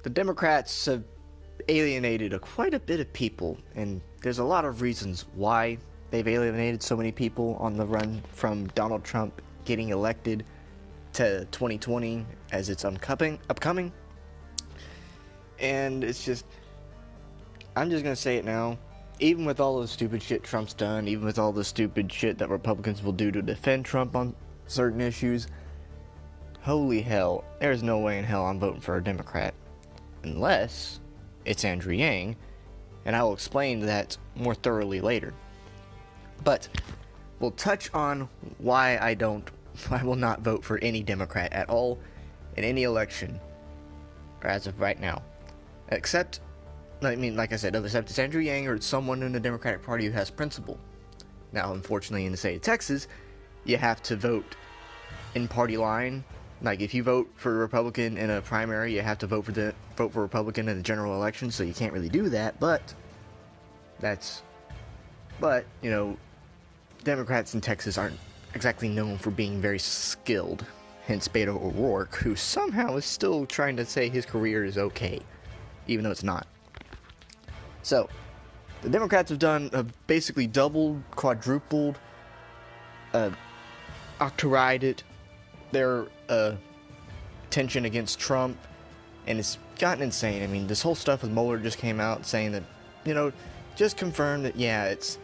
the Democrats have alienated quite a bit of people, and there's a lot of reasons why they've alienated so many people on the run from Donald Trump getting elected to 2020 as it's upcoming. And it's just, I'm just gonna say it now. Even with all the stupid shit Trump's done, even with all the stupid shit that Republicans will do to defend Trump on certain issues, holy hell, there's no way in hell I'm voting for a Democrat. Unless it's Andrew Yang, and I will explain that more thoroughly later. But we'll touch on why I will not vote for any Democrat at all in any election as of right now. Except like I said, except it's Andrew Yang or it's someone in the Democratic Party who has principle. Now, unfortunately, in the state of Texas, you have to vote in party line. Like, if you vote for a Republican in a primary, you have to vote for Republican in the general election, so you can't really do that, but Democrats in Texas aren't exactly known for being very skilled. Hence Beto O'Rourke, who somehow is still trying to say his career is okay, even though it's not. So, the Democrats have basically doubled, quadrupled, octarided their tension against Trump, and it's gotten insane. I mean, this whole stuff with Mueller just came out saying that, just confirmed that, yeah, it's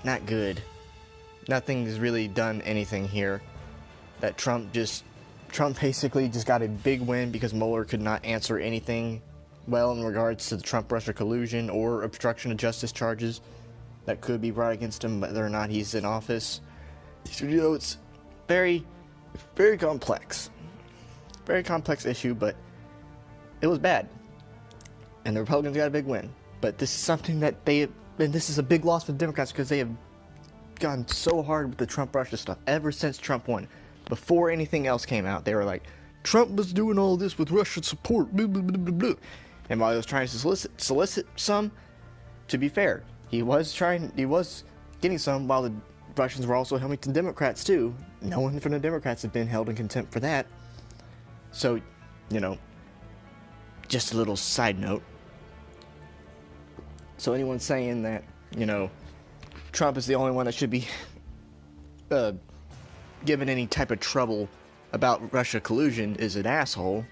not good. Nothing's really done anything here. That Trump basically just got a big win because Mueller could not answer anything well in regards to the Trump-Russia collusion or obstruction of justice charges that could be brought against him, whether or not he's in office. It's very, very complex. Very complex issue, but it was bad. And the Republicans got a big win. But this is something that and this is a big loss for the Democrats because they have gone so hard with the Trump-Russia stuff ever since Trump won. Before anything else came out, they were like, Trump was doing all this with Russian support, blah, blah, blah, blah, blah. And while he was trying to solicit some, to be fair, he was getting some while the Russians were also helping the Democrats too. No one from the Democrats have been held in contempt for that. So, just a little side note. So anyone saying that, Trump is the only one that should be given any type of trouble about Russia collusion is an asshole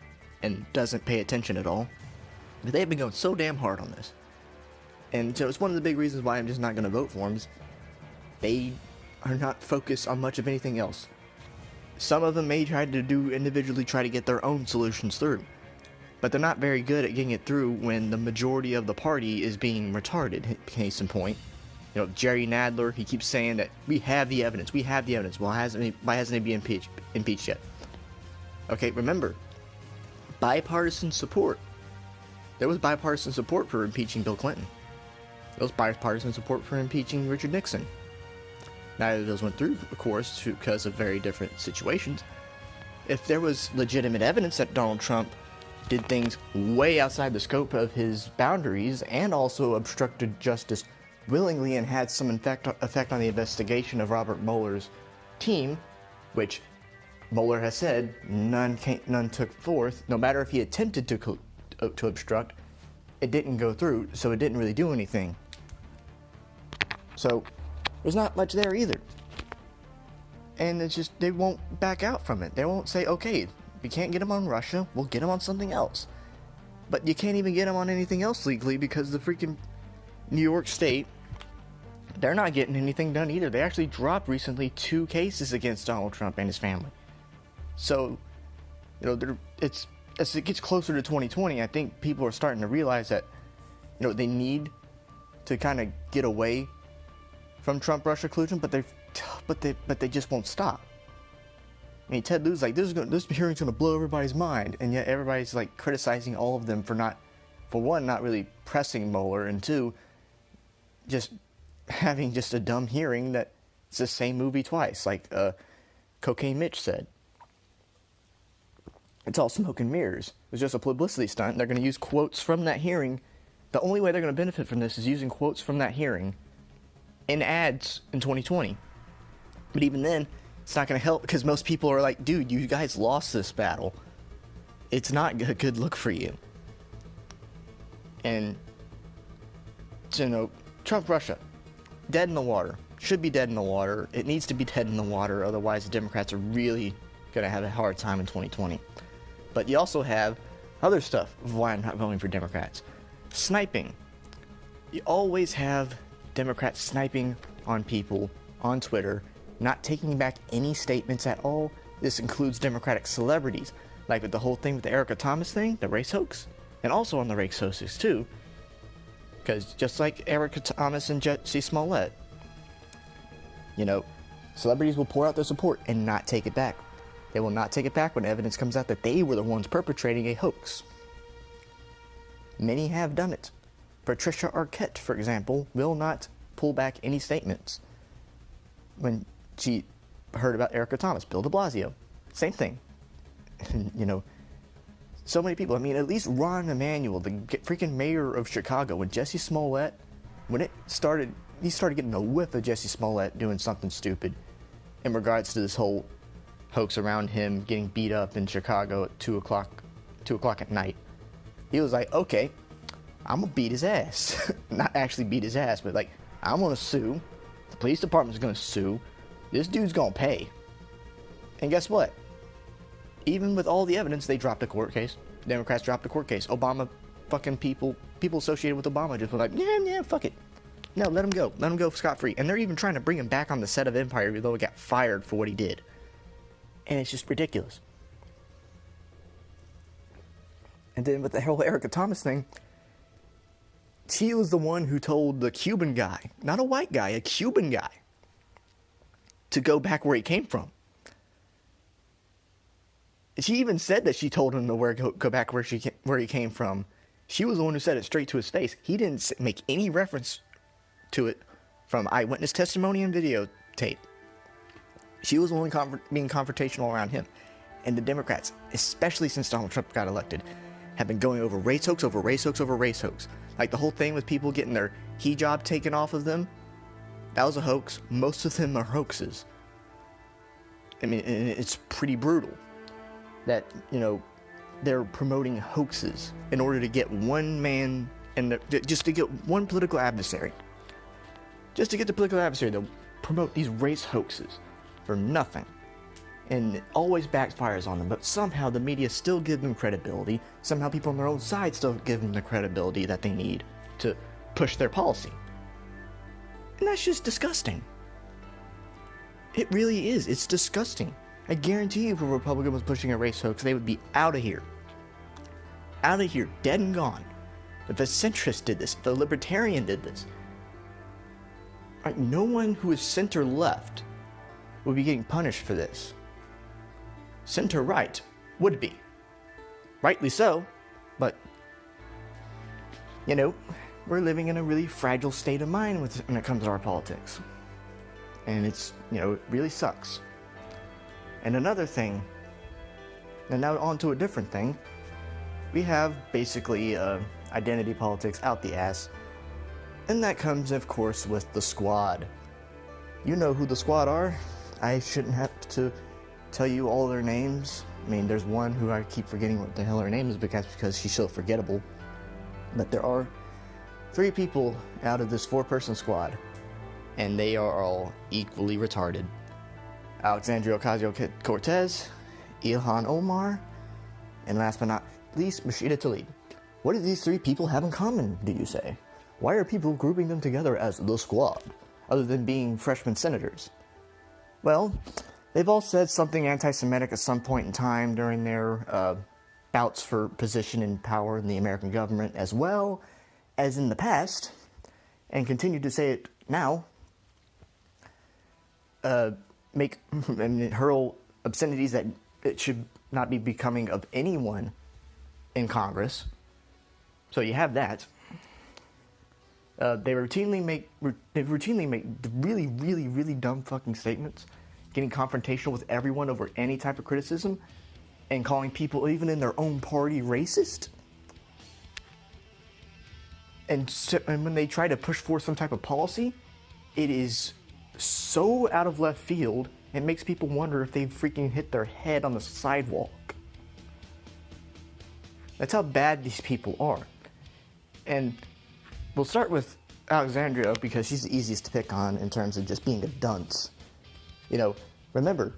and doesn't pay attention at all. But they've been going so damn hard on this. And so it's one of the big reasons why I'm just not going to vote for them. They are not focused on much of anything else. Some of them may try to get their own solutions through. But they're not very good at getting it through when the majority of the party is being retarded. Case in point, Jerry Nadler, he keeps saying that we have the evidence. Well, why hasn't he been impeached yet? Okay, remember, bipartisan support. There was bipartisan support for impeaching Bill Clinton. There was bipartisan support for impeaching Richard Nixon. Neither of those went through, of course, because of very different situations. If there was legitimate evidence that Donald Trump did things way outside the scope of his boundaries and also obstructed justice willingly and had some effect on the investigation of Robert Mueller's team, which Mueller has said none took forth. No matter if he attempted to obstruct, it didn't go through, so it didn't really do anything. So there's not much there either. And it's just, they won't back out from it. They won't say, okay, we can't get them on Russia, we'll get them on something else. But you can't even get them on anything else legally because the freaking New York State, they're not getting anything done either. They actually dropped recently 2 cases against Donald Trump and his family. So, as it gets closer to 2020, I think people are starting to realize that, they need to kind of get away from Trump-Russia collusion, but they just won't stop. I mean, Ted Lieu's like, this hearing's gonna blow everybody's mind, and yet everybody's like criticizing all of them for one, not really pressing Mueller, and 2, just having just a dumb hearing that it's the same movie twice, like Cocaine Mitch said. It's all smoke and mirrors. It was just a publicity stunt. They're going to use quotes from that hearing. The only way they're going to benefit from this is using quotes from that hearing in ads in 2020. But even then, it's not going to help because most people are like, dude, you guys lost this battle. it's not a good look for you. And, you know, Trump, Russia, dead in the water. Should be dead in the water. It needs to be dead in the water, otherwise the Democrats are really going to have a hard time in 2020. But you also have other stuff of why I'm not voting for Democrats. Sniping. You always have Democrats sniping on people on Twitter, not taking back any statements at all. This includes Democratic celebrities, like with the whole thing with the Erica Thomas thing, the race hoax, and also on the race hoaxes too, because just like Erica Thomas and Jesse Smollett, you know, celebrities will pour out their support and not take it back. They will not take it back when evidence comes out that they were the ones perpetrating a hoax. Many have done it. Patricia Arquette, for example, will not pull back any statements when she heard about Erica Thomas. Bill de Blasio, same thing. You know, so many people. I mean, at least Ron Emanuel, the freaking mayor of Chicago, when Jesse Smollett, when it started, he started getting a whiff of Jesse Smollett doing something stupid in regards to this whole hoax around him getting beat up in Chicago at 2 o'clock at night. He was like, okay, I'm gonna beat his ass. Not actually beat his ass, but like, I'm gonna sue. The police department's gonna sue. This dude's gonna pay. And guess what? Even with all the evidence, they dropped a court case. Democrats dropped a court case. Obama, fucking people associated with Obama just were like, yeah, fuck it. No, let him go. Let him go scot-free. And they're even trying to bring him back on the set of Empire, even though he got fired for what he did. And it's just ridiculous. And then with the whole Erica Thomas thing, she was the one who told the Cuban guy, not a white guy, a Cuban guy, to go back where he came from. She even said that she told him to go back where he came from. She was the one who said it straight to his face. He didn't make any reference to it from eyewitness testimony and videotape. She was the one being confrontational around him. And the Democrats, especially since Donald Trump got elected, have been going over race hoax over race hoax over race hoax. Like the whole thing with people getting their hijab taken off of them, that was a hoax. Most of them are hoaxes. I mean, it's pretty brutal that, you know, they're promoting hoaxes in order to get one man and just to get one political adversary. Just to get the political adversary, they'll promote these race hoaxes for nothing. And it always backfires on them, but somehow the media still give them credibility. Somehow people on their own side still give them the credibility that they need to push their policy. And that's just disgusting. It really is. It's disgusting. I guarantee you if a Republican was pushing a race hoax, they would be out of here. Out of here, dead and gone. If a centrist did this, if a libertarian did this, right, no one who is center-left would be getting punished for this. Center-right would be. Rightly so, but, you know, we're living in a really fragile state of mind when it comes to our politics. And it's, you know, it really sucks. And another thing, and now on to a different thing, we have basically identity politics out the ass. And that comes, of course, with the Squad. You know who the Squad are. I shouldn't have to tell you all their names. I mean, there's one who I keep forgetting what the hell her name is because she's so forgettable. But there are 3 people out of this 4-person squad, and they are all equally retarded. Alexandria Ocasio-Cortez, Ilhan Omar, and last but not least, Rashida Tlaib. What do these 3 people have in common, do you say? Why are people grouping them together as the Squad, other than being freshman senators? Well, they've all said something anti-Semitic at some point in time during their bouts for position and power in the American government, as well as in the past, and continue to say it now. Hurl obscenities that it should not be becoming of anyone in Congress. So you have that. They routinely make really, really, really dumb fucking statements, getting confrontational with everyone over any type of criticism, and calling people, even in their own party, racist. And when they try to push forth some type of policy, it is so out of left field, it makes people wonder if they've freaking hit their head on the sidewalk. That's how bad these people are. And we'll start with Alexandria because she's the easiest to pick on in terms of just being a dunce. You know, remember,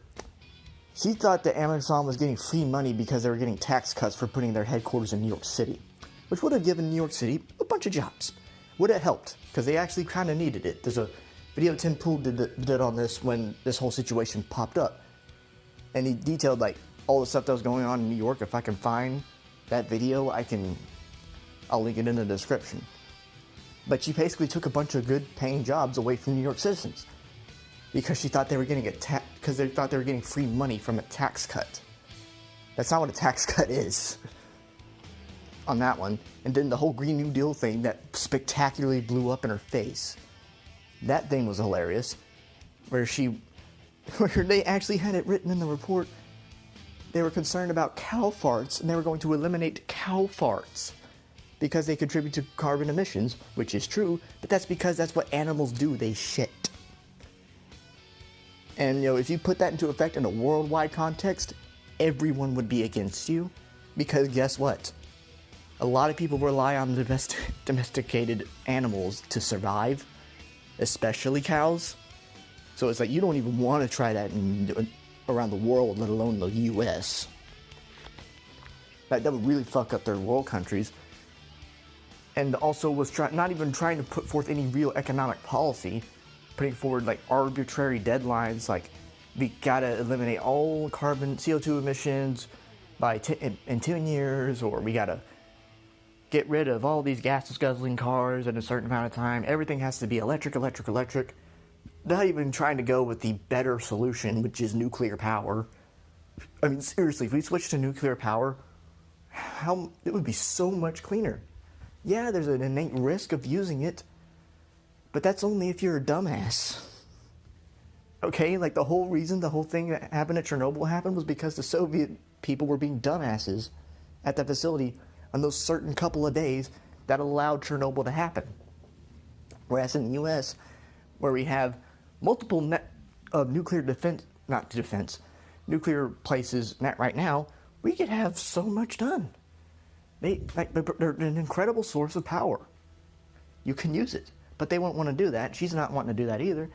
she thought that Amazon was getting free money because they were getting tax cuts for putting their headquarters in New York City, which would have given New York City a bunch of jobs. Would have helped, because they actually kind of needed it. There's a video Tim Pool did on this when this whole situation popped up. And he detailed, like, all the stuff that was going on in New York. If I can find that video, I'll link it in the description. But she basically took a bunch of good paying jobs away from New York citizens because she thought they were getting because they thought they were getting free money from a tax cut. That's not what a tax cut is. On that one. And then the whole Green New Deal thing that spectacularly blew up in her face. That thing was hilarious. Where they actually had it written in the report. They were concerned about cow farts and they were going to eliminate cow farts because they contribute to carbon emissions, which is true, but that's because that's what animals do, they shit. And, you know, if you put that into effect in a worldwide context, everyone would be against you, because guess what? A lot of people rely on domesticated animals to survive, especially cows. So it's like, you don't even want to try that around the world, let alone the US. That would really fuck up their world countries. And also was not even trying to put forth any real economic policy, putting forward like arbitrary deadlines, like we gotta eliminate all carbon CO2 emissions by in 10 years, or we gotta get rid of all these gas guzzling cars in a certain amount of time. Everything has to be electric. Not even trying to go with the better solution, which is nuclear power. I mean, seriously, if we switch to nuclear power, it would be so much cleaner. Yeah, there's an innate risk of using it, but that's only if you're a dumbass. Okay, like the whole thing that happened at Chernobyl happened was because the Soviet people were being dumbasses at that facility on those certain couple of days that allowed Chernobyl to happen. Whereas in the US, where we have multiple nuclear nuclear places right now, we could have so much done. They're an incredible source of power. You can use it, but they won't want to do that. She's not wanting to do that either.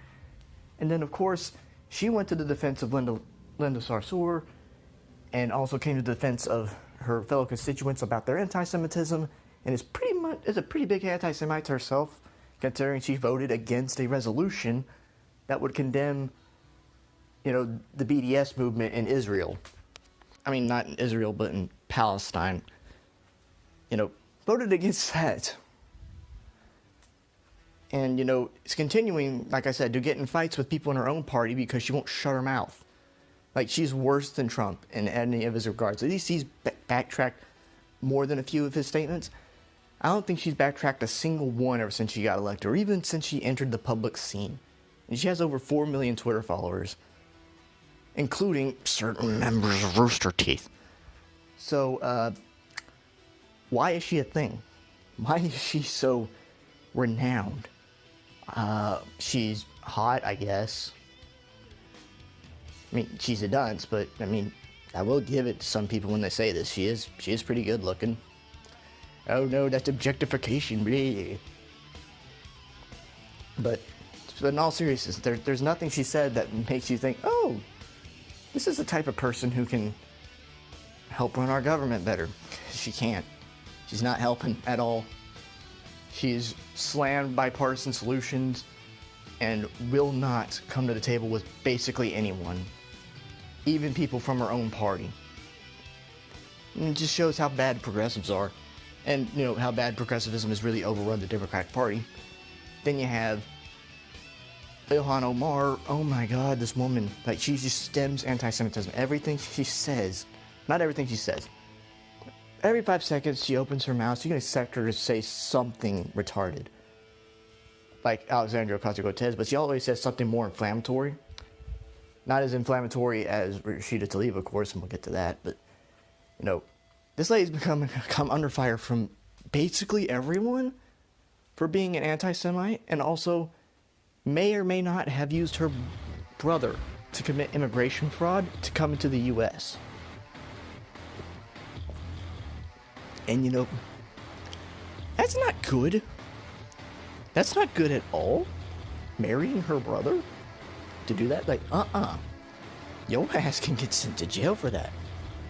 And then, of course, she went to the defense of Linda Sarsour, and also came to the defense of her fellow constituents about their anti-Semitism, and is a pretty big anti-Semite herself, considering she voted against a resolution that would condemn, you know, the BDS movement in Israel. I mean, not in Israel, but in Palestine. You know, voted against that. And, you know, it's continuing, like I said, to get in fights with people in her own party because she won't shut her mouth. Like, she's worse than Trump in any of his regards. At least he's backtracked more than a few of his statements. I don't think she's backtracked a single one ever since she got elected, or even since she entered the public scene. And she has over 4 million Twitter followers, including certain members of Rooster Teeth. So, why is she a thing? Why is she so renowned? She's hot, I guess. I mean, she's a dunce, but, I mean, I will give it to some people when they say this. She is pretty good looking. Oh no, that's objectification, really. But in all seriousness, there's nothing she said that makes you think, oh, this is the type of person who can help run our government better. She can't. She's not helping at all. She's slammed bipartisan solutions and will not come to the table with basically anyone, even people from her own party. And it just shows how bad progressives are, and, you know, how bad progressivism has really overrun the Democratic Party. Then you have Ilhan Omar. Oh my God, this woman, like, she just stems anti-Semitism. Everything she says, not everything she says, every 5 seconds she opens her mouth, you can expect her to say something retarded, like Alexandria Ocasio-Cortez, but she always says something more inflammatory. Not as inflammatory as Rashida Tlaib, of course, and we'll get to that, but, you know, this lady's come under fire from basically everyone for being an anti-Semite, and also may or may not have used her brother to commit immigration fraud to come into the U.S. And that's not good. That's not good at all. Marrying her brother? To do that? Like, your ass can get sent to jail for that.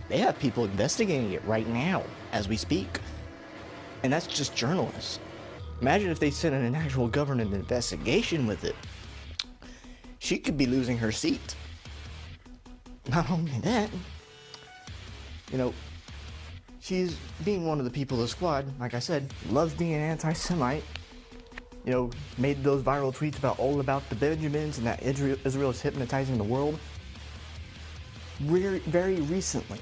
They have people investigating it right now, as we speak. And that's just journalists. Imagine if they sent in an actual government investigation with it. She could be losing her seat. Not only that, she's being one of the people of the squad, like I said, loves being an anti-Semite. Made those viral tweets all about the Benjamins and that Israel is hypnotizing the world. Very recently,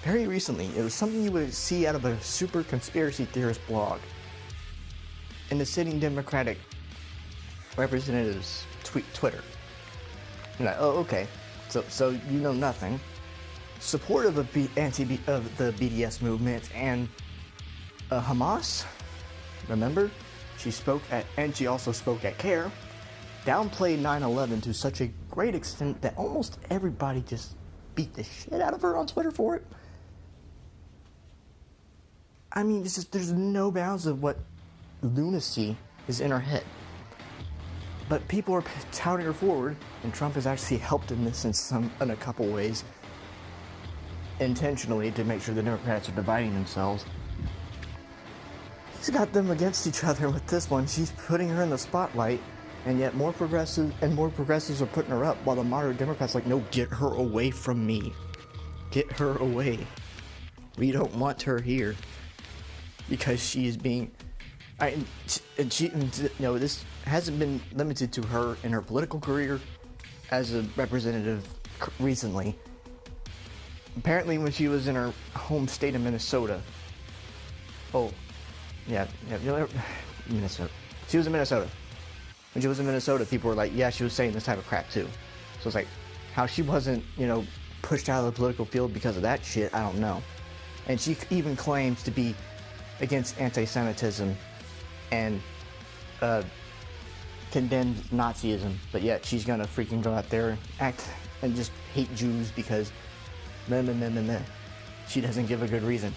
it was something you would see out of a super conspiracy theorist blog. In the sitting Democratic representatives' Twitter. You're like, oh, okay, so you know nothing. Supportive of the BDS movement and Hamas. Remember? She also spoke at CARE, downplayed 9/11 to such a great extent that almost everybody just beat the shit out of her on Twitter for it. I mean, there's no bounds of what lunacy is in her head. But people are touting her forward, and Trump has actually helped in this in a couple ways, intentionally to make sure the Democrats are dividing themselves. He's got them against each other with this one. She's putting her in the spotlight, and yet more progressives are putting her up, while the moderate Democrats are like, no, get her away from me. Get her away. We don't want her here. Because she is being... this hasn't been limited to her in her political career as a representative recently. Apparently when she was in her home state of Minnesota... Minnesota. She was in Minnesota. When she was in Minnesota, people were like, yeah, she was saying this type of crap too. So it's like, how she wasn't, pushed out of the political field because of that shit, I don't know. And she even claims to be against anti-Semitism and condemns Nazism, but yet she's gonna freaking go out there and act and just hate Jews because she doesn't give a good reason.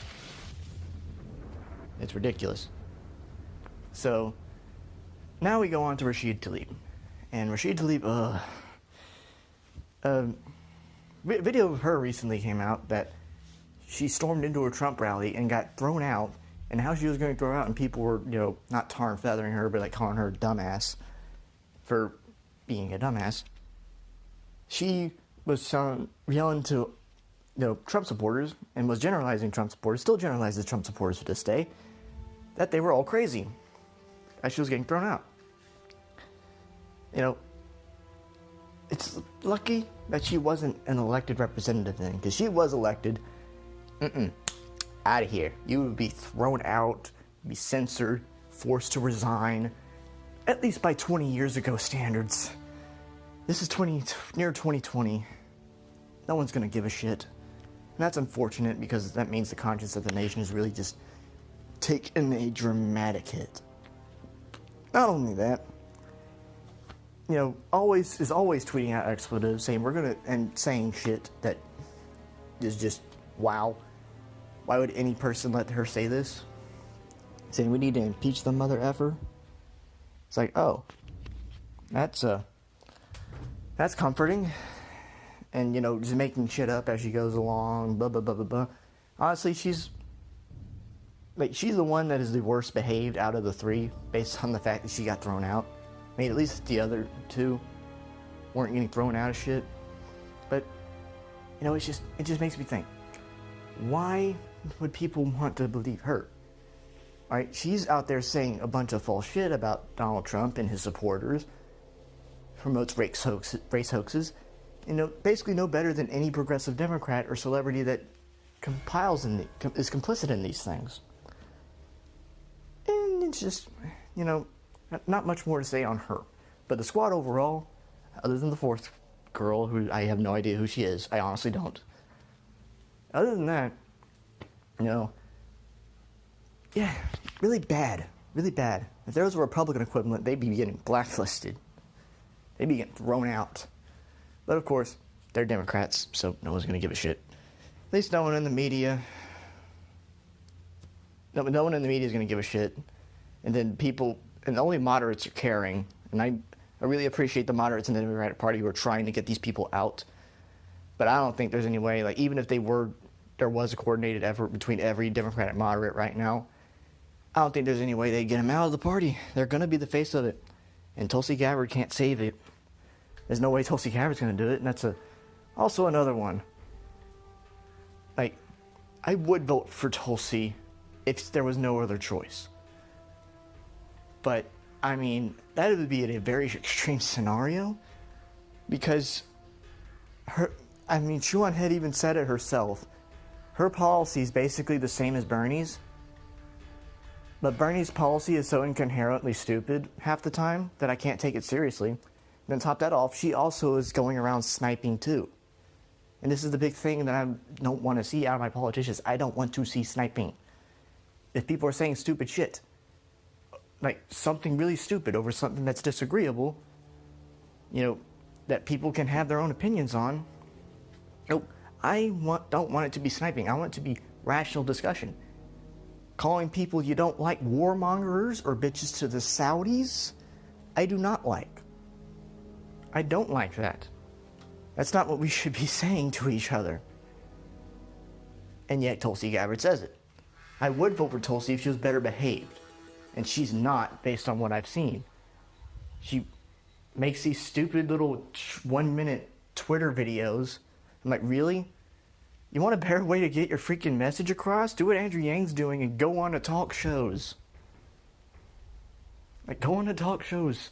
It's ridiculous. So now we go on to Rashid Tlaib. And Rashid Tlaib, video of her recently came out that she stormed into a Trump rally and got thrown out, and how she was going to throw out, and people were, not tar and feathering her, but like calling her a dumbass for being a dumbass. She was yelling to, Trump supporters, and was generalizing Trump supporters, still generalizes Trump supporters to this day, that they were all crazy as she was getting thrown out. It's lucky that she wasn't an elected representative then, because she was elected. Out of here. You would be thrown out, be censored, forced to resign, at least by 20 years ago standards. This is near 2020. No one's gonna give a shit. And that's unfortunate, because that means the conscience of the nation is really just taken a dramatic hit. Not only that, always tweeting out expletives, saying saying shit that is just wow. Why would any person let her say this? Saying we need to impeach the mother effer. It's like, oh, that's comforting. And just making shit up as she goes along, blah blah blah blah blah. Honestly, she's the one that is the worst behaved out of the three, based on the fact that she got thrown out. I mean, at least the other two weren't getting thrown out of shit. But it just makes me think, why would people want to believe her? Alright, she's out there saying a bunch of false shit about Donald Trump and his supporters, promotes race hoaxes, basically no better than any progressive Democrat or celebrity that is complicit in these things. And it's just, not much more to say on her. But the squad overall, other than the fourth girl, who I have no idea who she is, I honestly don't. Other than that, yeah, really bad. If there was a Republican equivalent, they'd be getting blacklisted. They'd be getting thrown out. But of course, they're Democrats, so no one's going to give a shit. At least no one in the media. no one in the media is going to give a shit. And then people, and only moderates are caring. And I really appreciate the moderates in the Democratic Party who are trying to get these people out. But I don't think there's any way, like, even if there was a coordinated effort between every Democratic moderate right now, I don't think there's any way they'd get them out of the party. They're going to be the face of it. And Tulsi Gabbard can't save it. There's no way Tulsi Gabbard's going to do it. And that's also another one. Like, I would vote for Tulsi if there was no other choice. But, I mean, that would be a very extreme scenario. Because Shuan had even said it herself. Her policy is basically the same as Bernie's. But Bernie's policy is so incoherently stupid half the time that I can't take it seriously. Then top that off, she also is going around sniping too. And this is the big thing that I don't want to see out of my politicians. I don't want to see sniping. If people are saying stupid shit, like something really stupid over something that's disagreeable, that people can have their own opinions on, I don't want it to be sniping. I want it to be rational discussion. Calling people you don't like warmongers or bitches to the Saudis, I do not like. I don't like that. That's not what we should be saying to each other. And yet Tulsi Gabbard says it. I would vote for Tulsi if she was better behaved. And she's not, based on what I've seen. She makes these stupid little 1-minute Twitter videos. I'm like, really? You want a better way to get your freaking message across? Do what Andrew Yang's doing and go on to talk shows. Like, go on to talk shows.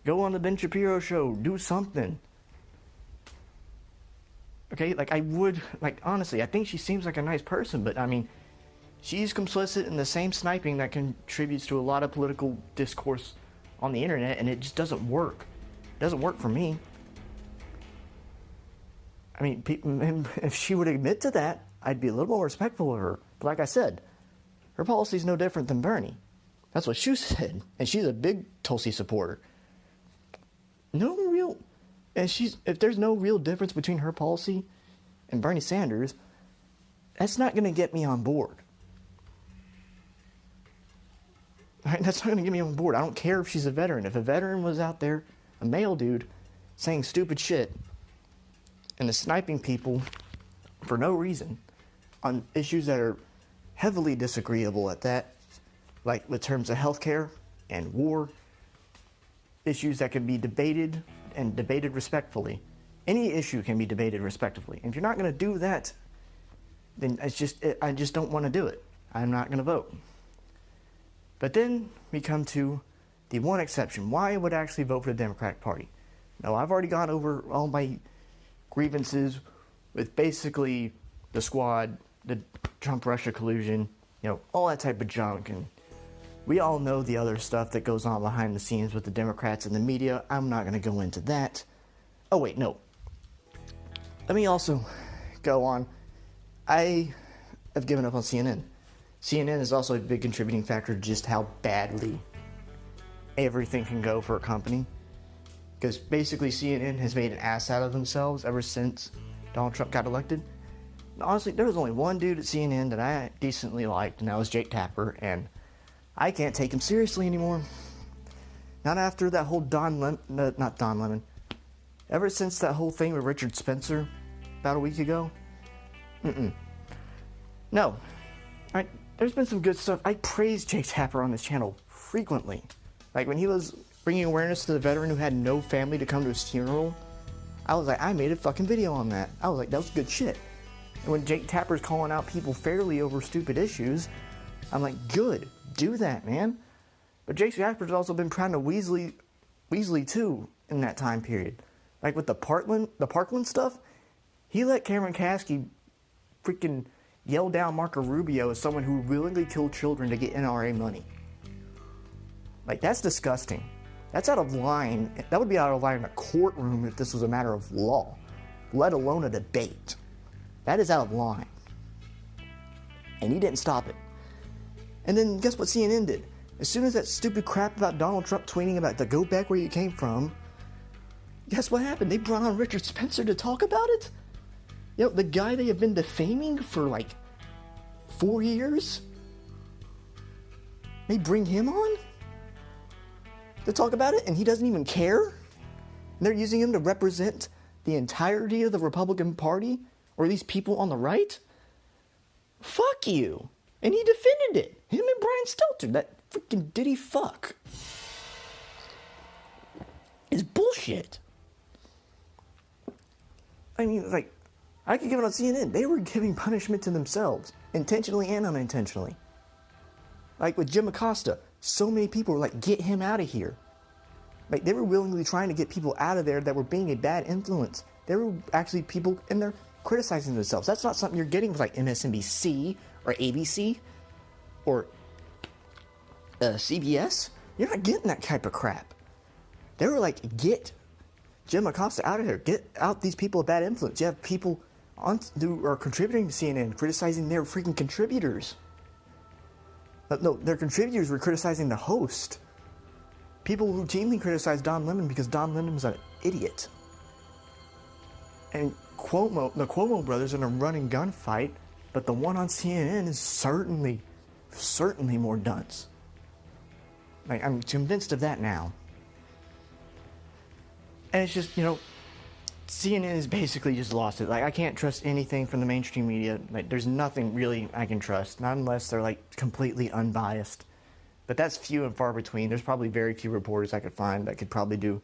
Go on the Ben Shapiro show. Do something. Okay, honestly, I think she seems like a nice person, but, she's complicit in the same sniping that contributes to a lot of political discourse on the internet, and it just doesn't work. It doesn't work for me. If she would admit to that, I'd be a little more respectful of her. But like I said, her policy is no different than Bernie. That's what Shu said. And she's a big Tulsi supporter. If there's no real difference between her policy and Bernie Sanders, that's not going to get me on board. Right? That's not going to get me on board. I don't care if she's a veteran. If a veteran was out there, a male dude, saying stupid shit, and the sniping people for no reason on issues that are heavily disagreeable at that, like with terms of healthcare and war, issues that can be debated and debated respectfully. Any issue can be debated respectfully. And if you're not going to do that, then I just don't want to do it. I'm not going to vote. But then we come to the one exception. Why I would actually vote for the Democratic Party? Now, I've already gone over all my grievances with basically the squad, the Trump-Russia collusion, all that type of junk. And we all know the other stuff that goes on behind the scenes with the Democrats and the media. I'm not going to go into that. Oh, wait, no. Let me also go on. I have given up on CNN. CNN is also a big contributing factor to just how badly everything can go for a company. Because basically CNN has made an ass out of themselves ever since Donald Trump got elected. And honestly, there was only one dude at CNN that I decently liked, and that was Jake Tapper, and I can't take him seriously anymore. Not after that whole not Don Lemon. Ever since that whole thing with Richard Spencer about a week ago. No. There's been some good stuff. I praise Jake Tapper on this channel frequently. Like when he was bringing awareness to the veteran who had no family to come to his funeral, I was like, I made a fucking video on that. I was like, that was good shit. And when Jake Tapper's calling out people fairly over stupid issues, I'm like, good, do that, man. But Jake Tapper's also been trying to Weasley too in that time period. Like with the Parkland stuff, he let Cameron Kasky freaking yell down Marco Rubio as someone who willingly killed children to get NRA money. Like, that's disgusting. That's out of line. That would be out of line in a courtroom if this was a matter of law, let alone a debate. That is out of line. And he didn't stop it. And then guess what CNN did? As soon as that stupid crap about Donald Trump tweeting about the go back where you came from, guess what happened? They brought on Richard Spencer to talk about it? The guy they have been defaming for like 4 years? They bring him on to talk about it, and he doesn't even care? And they're using him to represent the entirety of the Republican Party, or these people on the right? Fuck you. And he defended it. Him and Brian Stelter, that freaking diddy fuck, is bullshit. I mean, like, I could give it on CNN. They were giving punishment to themselves, intentionally and unintentionally. Like with Jim Acosta, so many people were like, get him out of here. Like, they were willingly trying to get people out of there that were being a bad influence. There were actually people in there criticizing themselves. That's not something you're getting with like MSNBC or ABC or CBS. You're not getting that type of crap. They were like, get Jim Acosta out of here. Get out these people of bad influence. You have people who are contributing to CNN criticizing their freaking contributors. No, their contributors were criticizing the host. People routinely criticize Don Lemon because Don Lemon's an idiot. And the Cuomo brothers are in a running gunfight, but the one on CNN is certainly more dunce. Like, I'm convinced of that now. And it's just, CNN has basically just lost it. Like, I can't trust anything from the mainstream media. Like, there's nothing really I can trust, not unless they're like completely unbiased. But that's few and far between. There's probably very few reporters I could find that could probably do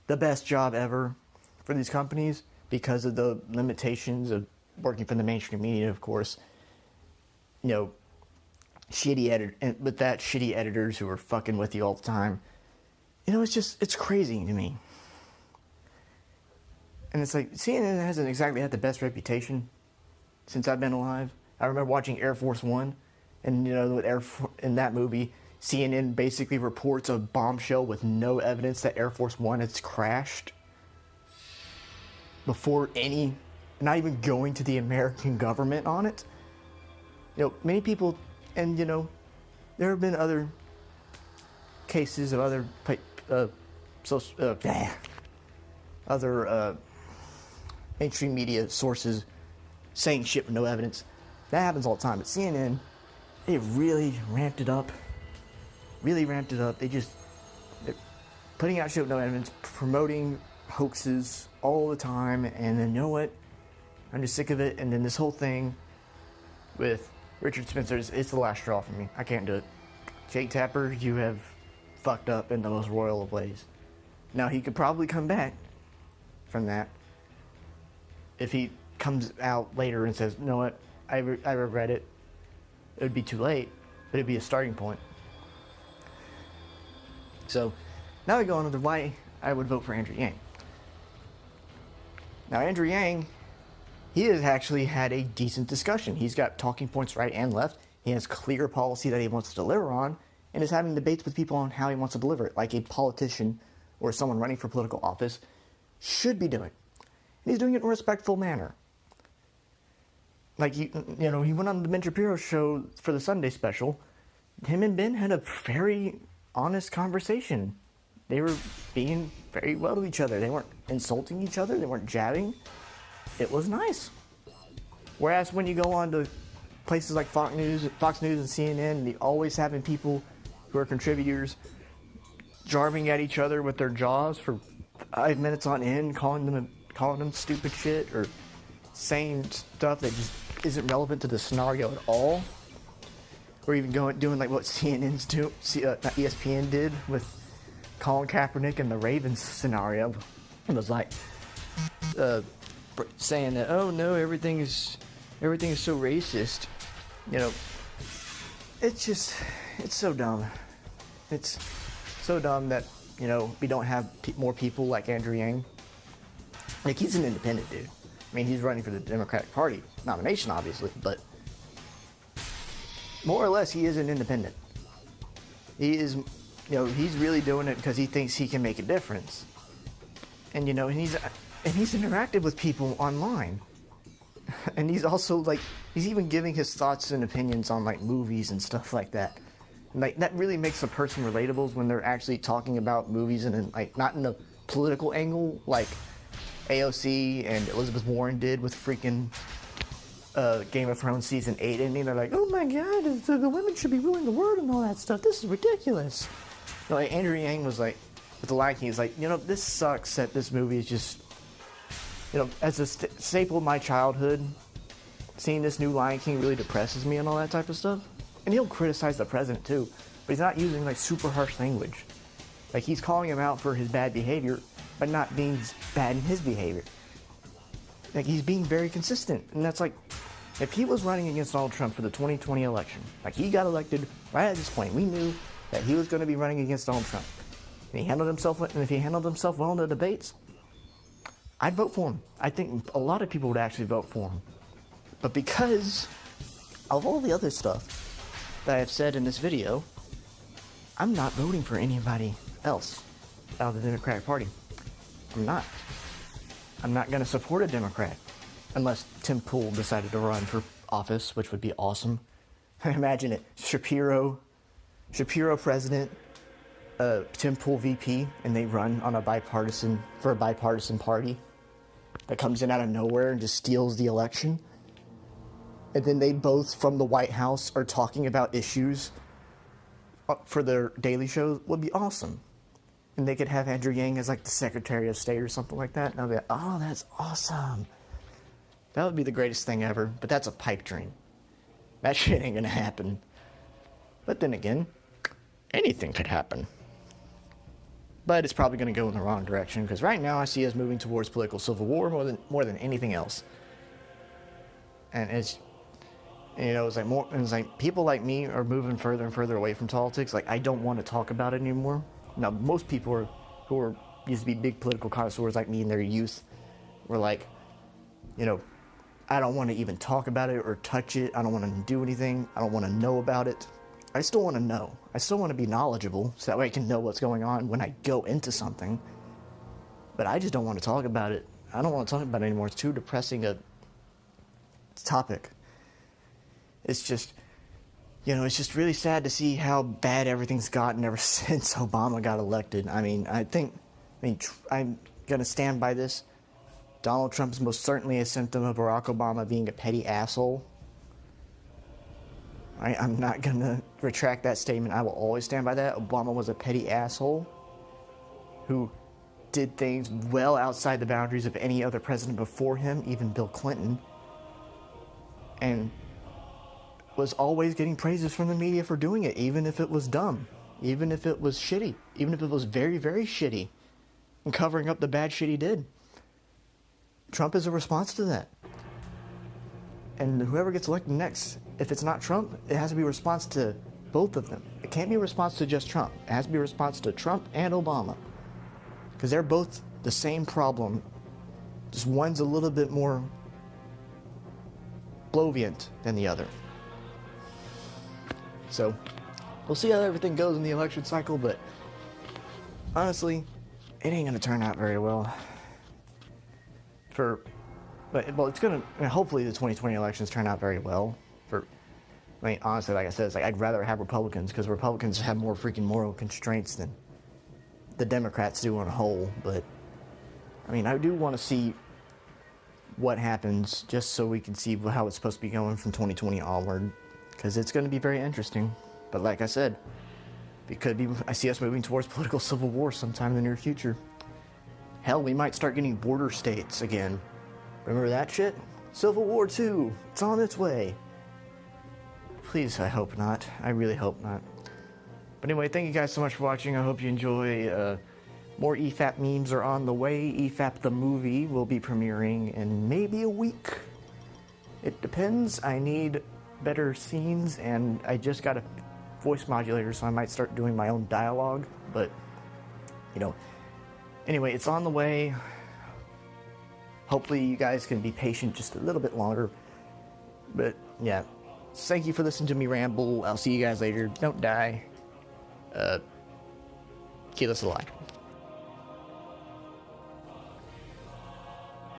the best job ever for these companies because of the limitations of working for the mainstream media, of course. Shitty editors who are fucking with you all the time. It's crazy to me. And it's like, CNN hasn't exactly had the best reputation since I've been alive. I remember watching Air Force One, and in that movie, CNN basically reports a bombshell with no evidence that Air Force One has crashed before not even going to the American government on it. Many people, and there have been other cases of other mainstream media sources saying shit with no evidence. That happens all the time. But CNN, they really ramped it up. They're putting out shit with no evidence, promoting hoaxes all the time, and then, you know what? I'm just sick of it. And then this whole thing with Richard Spencer, it's the last straw for me. I can't do it. Jake Tapper, you have fucked up in the most royal of ways. Now, he could probably come back from that if he comes out later and says, you know what, I regret it. It would be too late, but it'd be a starting point. So, now we go on to why I would vote for Andrew Yang. Now, Andrew Yang, he has actually had a decent discussion. He's got talking points right and left. He has clear policy that he wants to deliver on, and is having debates with people on how he wants to deliver it, like a politician or someone running for political office should be doing. And he's doing it in a respectful manner. Like, he went on the Ben Shapiro show for the Sunday special. Him and Ben had a very honest conversation. They were being very well to each other. They weren't insulting each other. They weren't jabbing. It was nice. Whereas when you go on to places like Fox News and CNN, they always having people who are contributors jarring at each other with their jaws for 5 minutes on end, calling them stupid shit or saying stuff that just isn't relevant to the scenario at all. Or even doing like what ESPN did with Colin Kaepernick and the Ravens scenario. It was like saying that, oh no, everything is so racist. It's so dumb. It's so dumb that we don't have more people like Andrew Yang. Like, he's an independent dude. I mean, he's running for the Democratic Party nomination, obviously, but more or less, he is an independent. He is, he's really doing it because he thinks he can make a difference. And he's interactive with people online. And he's also he's even giving his thoughts and opinions on movies and stuff like that. And, that really makes a person relatable when they're actually talking about movies and not in a political angle like AOC and Elizabeth Warren did with freaking Game of Thrones season 8 ending. They're like, oh my god, the women should be ruling the world and all that stuff. This is ridiculous. You know, like Andrew Yang was like, with the Lion King, he's like, you know, this sucks that this movie is just, you know, as a staple of my childhood, seeing this new Lion King really depresses me and all that type of stuff. And he'll criticize the president too, but he's not using like super harsh language. Like he's calling him out for his bad behavior, but not being bad in his behavior. Like he's being very consistent, and that's like, if he was running against Donald Trump for the 2020 election, like he got elected right at this point, we knew that he was going to be running against Donald Trump. And he handled himself, and if he handled himself well in the debates, I'd vote for him. I think a lot of people would actually vote for him. But because of all the other stuff that I've said in this video, I'm not voting for anybody else out of the Democratic Party. I'm not. I'm not going to support a Democrat unless Tim Pool decided to run for office, which would be awesome. Imagine it. Shapiro president, Tim Pool VP, and they run on a bipartisan party that comes in out of nowhere and just steals the election. And then they both, from the White House, are talking about issues for their daily shows. Would be awesome. And they could have Andrew Yang as like the Secretary of State or something like that. And I'll be like, oh, that's awesome. That would be the greatest thing ever. But that's a pipe dream. That shit ain't gonna happen. But then again, anything could happen. But it's probably gonna go in the wrong direction, because right now I see us moving towards political civil war more than anything else. And it's, you know, it's like people like me are moving further and further away from politics. Like, I don't want to talk about it anymore. Now, most people who used to be big political connoisseurs like me in their youth were like, you know, I don't want to even talk about it or touch it. I don't want to do anything. I don't want to know about it. I still want to know. I still want to be knowledgeable so that way I can know what's going on when I go into something. But I just don't want to talk about it. I don't want to talk about it anymore. It's too depressing a topic. It's just, you know, it's just really sad to see how bad everything's gotten ever since Obama got elected. I mean, I'm going to stand by this. Donald Trump is most certainly a symptom of Barack Obama being a petty asshole. I'm not going to retract that statement. I will always stand by that. Obama was a petty asshole who did things well outside the boundaries of any other president before him, even Bill Clinton. And was always getting praises from the media for doing it, even if it was dumb, even if it was shitty, even if it was very, very shitty, and covering up the bad shit he did. Trump is a response to that. And whoever gets elected next, if it's not Trump, it has to be a response to both of them. It can't be a response to just Trump. It has to be a response to Trump and Obama. Because they're both the same problem. Just one's a little bit more bloviant than the other. So, we'll see how everything goes in the election cycle, but honestly, it ain't gonna turn out very well. It's gonna, hopefully the 2020 elections turn out very well. Honestly, like I said, it's like I'd rather have Republicans, because Republicans have more freaking moral constraints than the Democrats do on a whole. But, I mean, I do want to see what happens, just so we can see how it's supposed to be going from 2020 onward, because it's going to be very interesting. But like I said, I see us moving towards political civil war sometime in the near future. Hell, we might start getting border states again. Remember that shit? Civil War 2, it's on its way. Please, I hope not. I really hope not. But anyway, thank you guys so much for watching. I hope you enjoy. More EFAP memes are on the way. EFAP the movie will be premiering in maybe a week. It depends. I need better scenes, and I just got a voice modulator, so I might start doing my own dialogue. But, you know, anyway, it's on the way. Hopefully you guys can be patient just a little bit longer. But, yeah. Thank you for listening to me ramble. I'll see you guys later. Don't die. Keep us alive.